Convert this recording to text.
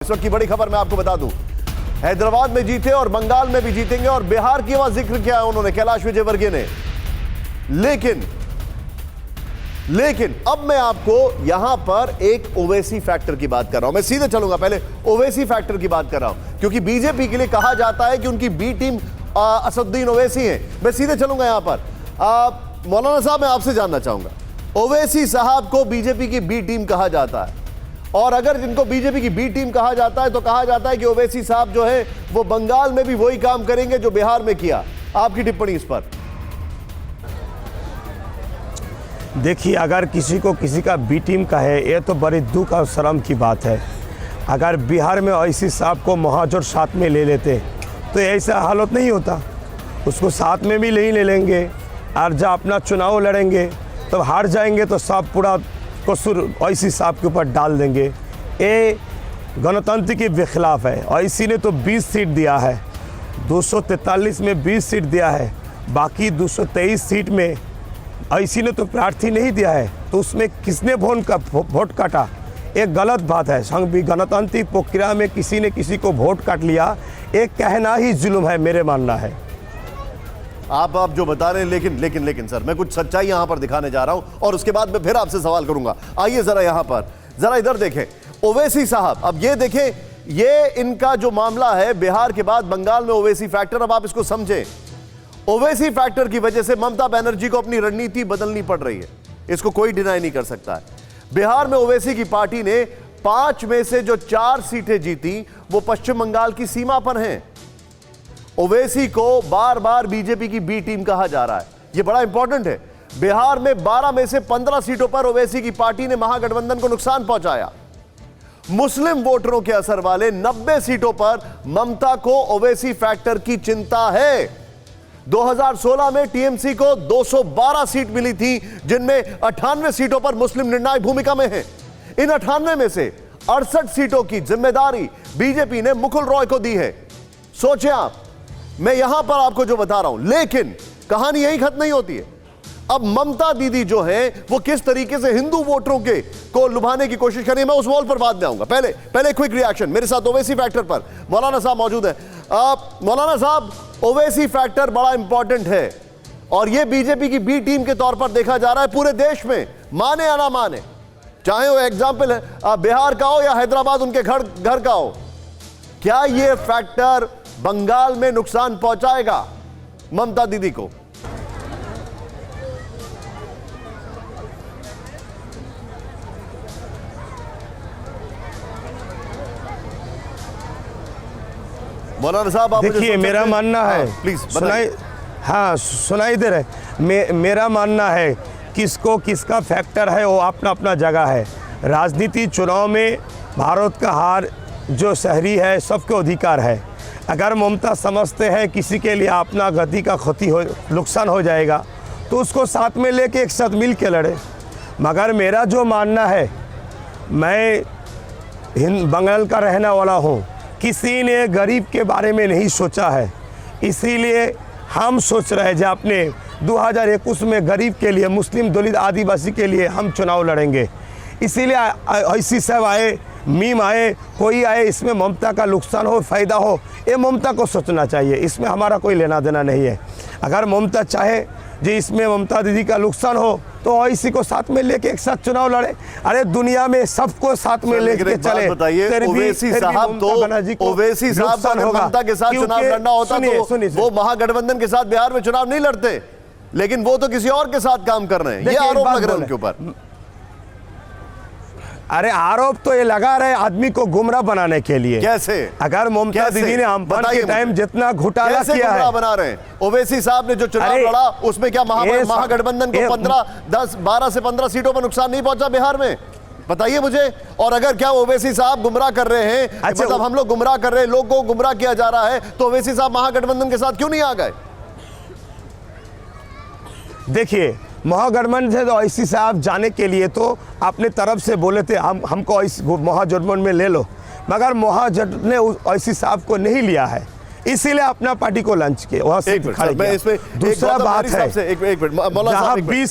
इस वक्त की बड़ी खबर मैं आपको बता दूं, हैदराबाद में जीते और बंगाल में भी जीतेंगे और बिहार की वहां जिक्र किया है उन्होंने, कैलाश विजयवर्गीय ने। लेकिन अब मैं आपको यहां पर एक ओवैसी फैक्टर की बात कर रहा हूं। मैं सीधे चलूंगा, पहले ओवैसी फैक्टर की बात कर रहा हूं क्योंकि बीजेपी के लिए कहा जाता है कि उनकी बी टीम असदुद्दीन ओवैसी है। मैं सीधे चलूंगा यहां पर। मौलाना साहब, मैं आपसे जानना चाहूंगा, ओवैसी साहब को बीजेपी की बी टीम कहा जाता है और अगर जिनको बीजेपी की बी टीम कहा जाता है तो कहा जाता है कि ओवैसी साहब जो है वो बंगाल में भी वही काम करेंगे जो बिहार में किया। आपकी टिप्पणी इस पर? देखिए, अगर किसी को किसी का बी टीम का है ये तो बड़ी दुख और शर्म की बात है। अगर बिहार में ओवैसी साहब को महाजोर साथ में ले लेते तो ऐसा हालत नहीं होता। उसको साथ में भी नहीं ले लेंगे और जब अपना चुनाव लड़ेंगे तब तो हार जाएंगे तो सब पूरा कसूर ओवैसी साहब के ऊपर डाल देंगे। ये गणतंत्र के खिलाफ है। ओवैसी ने तो 20 सीट दिया है, 243 में 20 सीट दिया है, बाकी 223 सीट में ओवैसी ने तो प्रार्थी नहीं दिया है, तो उसमें किसने वोट काटा? एक गलत बात है। गणतांत्रिक प्रक्रिया में किसी ने किसी को वोट काट लिया, एक कहना ही जुल्म है, मेरे मानना है। आप जो बता रहे हैं, लेकिन सर, मैं कुछ सच्चाई यहां पर दिखाने जा रहा हूं और उसके बाद मैं फिर आपसे सवाल करूंगा। आइए जरा यहां पर, जरा इधर देखें ओवैसी साहब। अब ये देखें, ये इनका जो मामला है बिहार के बाद बंगाल में ओवैसी फैक्टर। अब आप इसको समझें, ओवैसी फैक्टर की वजह से ममता बनर्जी को अपनी रणनीति बदलनी पड़ रही है, इसको कोई डिनाई नहीं कर सकता है। बिहार में ओवैसी की पार्टी ने 5 में से जो 4 सीटें जीती वो पश्चिम बंगाल की सीमा पर हैं। ओवैसी को बार बार बीजेपी की बी टीम कहा जा रहा है, यह बड़ा इंपॉर्टेंट है। बिहार में 12 में से 15 सीटों पर ओवैसी की पार्टी ने महागठबंधन को नुकसान पहुंचाया। मुस्लिम वोटरों के असर वाले 90 सीटों पर ममता को ओवैसी फैक्टर की चिंता है। 2016 में टीएमसी को 212 सीट मिली थी, जिनमें 98 सीटों पर मुस्लिम निर्णायक भूमिका में है। इन 98 में से 68 सीटों की जिम्मेदारी बीजेपी ने मुकुल रॉय को दी है। सोचें आप, मैं यहां पर आपको जो बता रहा हूं, लेकिन कहानी यही खत्म नहीं होती है। अब ममता दीदी जो है वो किस तरीके से हिंदू वोटरों के को लुभाने की कोशिश कर रही है, मैं उस वॉल पर बाद में आऊंगा। पहले क्विक रिएक्शन। मेरे साथ ओवैसी फैक्टर पर मौलाना साहब मौजूद है। मौलाना साहब, ओवैसी फैक्टर बड़ा इंपॉर्टेंट है और यह बीजेपी की बी टीम के तौर पर देखा जा रहा है पूरे देश में, माने या ना माने, चाहे वो एग्जाम्पल है बिहार का हो या हैदराबाद उनके घर का हो। क्या यह फैक्टर बंगाल में नुकसान पहुंचाएगा ममता दीदी को? मौलाना साहब, आप देखिए, मेरा मानना है, प्लीज सुनाई दे रहे। मेरा मानना है किसको किसका फैक्टर है वो अपना अपना जगह है। राजनीति चुनाव में भारत का हार जो शहरी है सबको अधिकार है। अगर ममता समझते हैं किसी के लिए अपना गति का नुकसान हो जाएगा तो उसको साथ में लेके एक साथ मिल के लड़े। मगर मेरा जो मानना है, मैं बंगाल का रहने वाला हूँ, किसी ने गरीब के बारे में नहीं सोचा है। इसीलिए हम सोच रहे हैं जो अपने 2021 में गरीब के लिए, मुस्लिम, दलित, आदिवासी के लिए हम चुनाव लड़ेंगे। इसीलिए ओवैसी साहब आए, मीम आए, कोई आए, इसमें ममता का नुकसान हो फ़ायदा हो, ये ममता को सोचना चाहिए। इसमें हमारा कोई लेना देना नहीं है। अगर ममता चाहे जी इसमें ममता दीदी का नुकसान हो तो ओवैसी को साथ में लेके एक साथ चुनाव लड़े। अरे दुनिया में सबको साथ में लेके चले। बताइए, ओवैसी साहब ममता के साथ चुनाव लड़ना होता तो वो महागठबंधन के साथ बिहार में चुनाव नहीं लड़ते, लेकिन वो तो किसी और के साथ काम कर रहे हैं, ये आरोप लग रहा है उनके ऊपर। अरे आरोप तो ये लगा रहे आदमी को गुमराह बनाने के लिए। कैसे? अगर ममता दीदी ने अम्फान के टाइम जितना घोटाला किया है, बना रहे हैं। ओवैसी साहब ने जो चुनाव लड़ा उसमें क्या महागठबंधन को 12 से 15 सीटों पर नुकसान नहीं पहुंचा बिहार में? बताइए मुझे। और अगर क्या ओवैसी साहब गुमराह कर रहे हैं, मतलब हम लोग गुमराह कर रहे हैं, लोगों को गुमराह किया जा रहा है, तो ओवैसी साहब महागठबंधन के साथ क्यों नहीं आ गए? देखिए, महागठबंधन से तो ओवैसी साहब जाने के लिए तो अपने तरफ से बोले थे हमको महागठबंधन में ले लो, मगर महागठबंधन ने ओवैसी साहब को नहीं लिया है। इसीलिए अपना पार्टी को लॉन्च किया, वहां से खड़े किया। दूसरा बात है, एक मिनट मौलाना साहब, 20